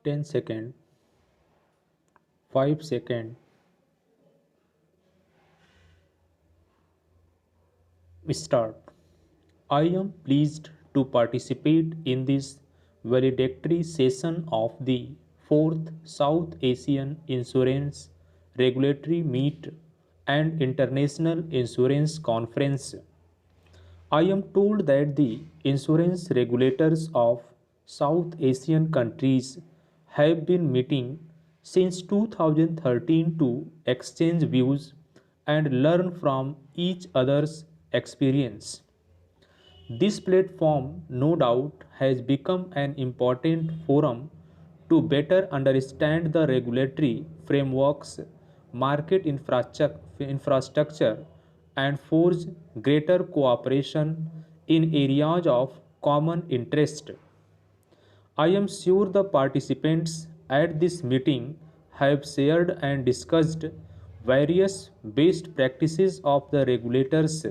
10 second, 5 second, start. I am pleased to participate in this valedictory session of the 4th South Asian Insurance Regulatory Meet and International Insurance Conference. I am told that the insurance regulators of South Asian countries have been meeting since 2013 to exchange views and learn from each other's experience. This platform, no doubt, has become an important forum to better understand the regulatory frameworks, market infrastructure, and forge greater cooperation in areas of common interest. I am sure the participants at this meeting have shared and discussed various best practices of the regulators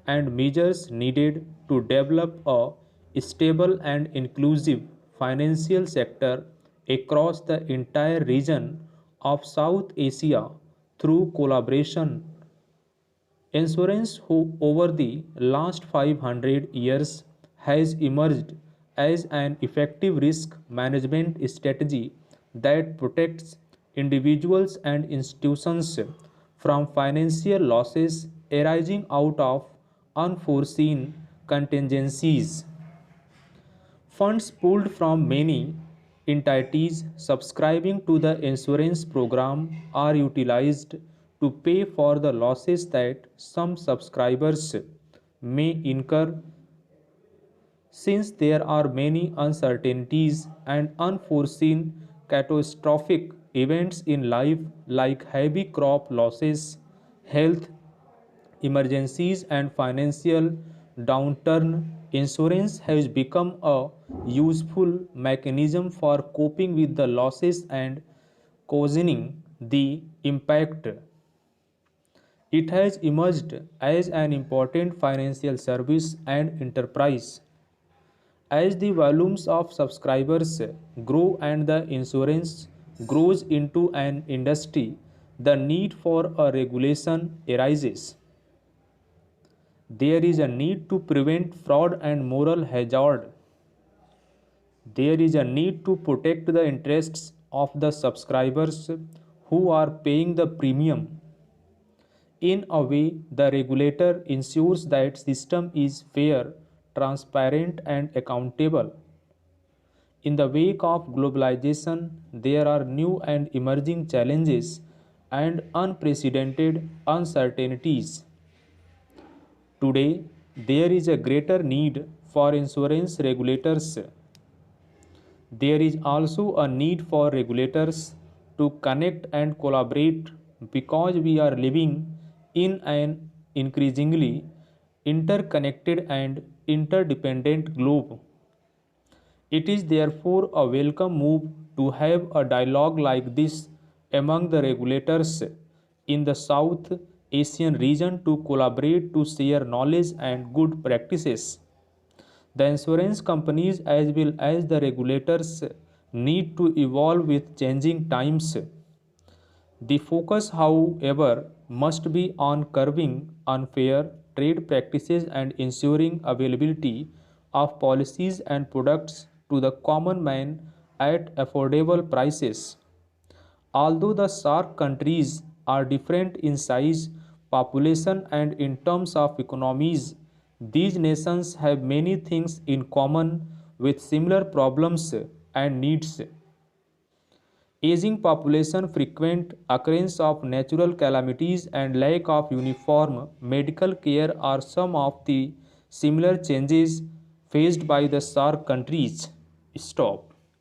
and measures needed to develop a stable and inclusive financial sector across the entire region of South Asia through collaboration. Insurance, who over the last 500 years has emerged as an effective risk management strategy that protects individuals and institutions from financial losses arising out of unforeseen contingencies. Funds pooled from many entities subscribing to the insurance program are utilized to pay for the losses that some subscribers may incur. Since there are many uncertainties and unforeseen catastrophic events in life like heavy crop losses, health emergencies, and financial downturn, insurance has become a useful mechanism for coping with the losses and cushioning the impact. It has emerged as an important financial service and enterprise. As the volumes of subscribers grow and the insurance grows into an industry, the need for a regulation arises. There is a need to prevent fraud and moral hazard. There is a need to protect the interests of the subscribers who are paying the premium. In a way, the regulator ensures that system is fair, transparent, and accountable. In the wake of globalization, there are new and emerging challenges and unprecedented uncertainties. Today, there is a greater need for insurance regulators. There is also a need for regulators to connect and collaborate because we are living in an increasingly interconnected and interdependent globe. It is therefore a welcome move to have a dialogue like this among the regulators in the South Asian region to collaborate to share knowledge and good practices. The insurance companies as well as the regulators need to evolve with changing times. The focus, however, must be on curbing unfair trade practices and ensuring availability of policies and products to the common man at affordable prices. Although the SAARC countries are different in size, population, and in terms of economies, these nations have many things in common with similar problems and needs. Aging population, frequent occurrence of natural calamities, and lack of uniform medical care are some of the similar changes faced by the SAARC countries. Stop.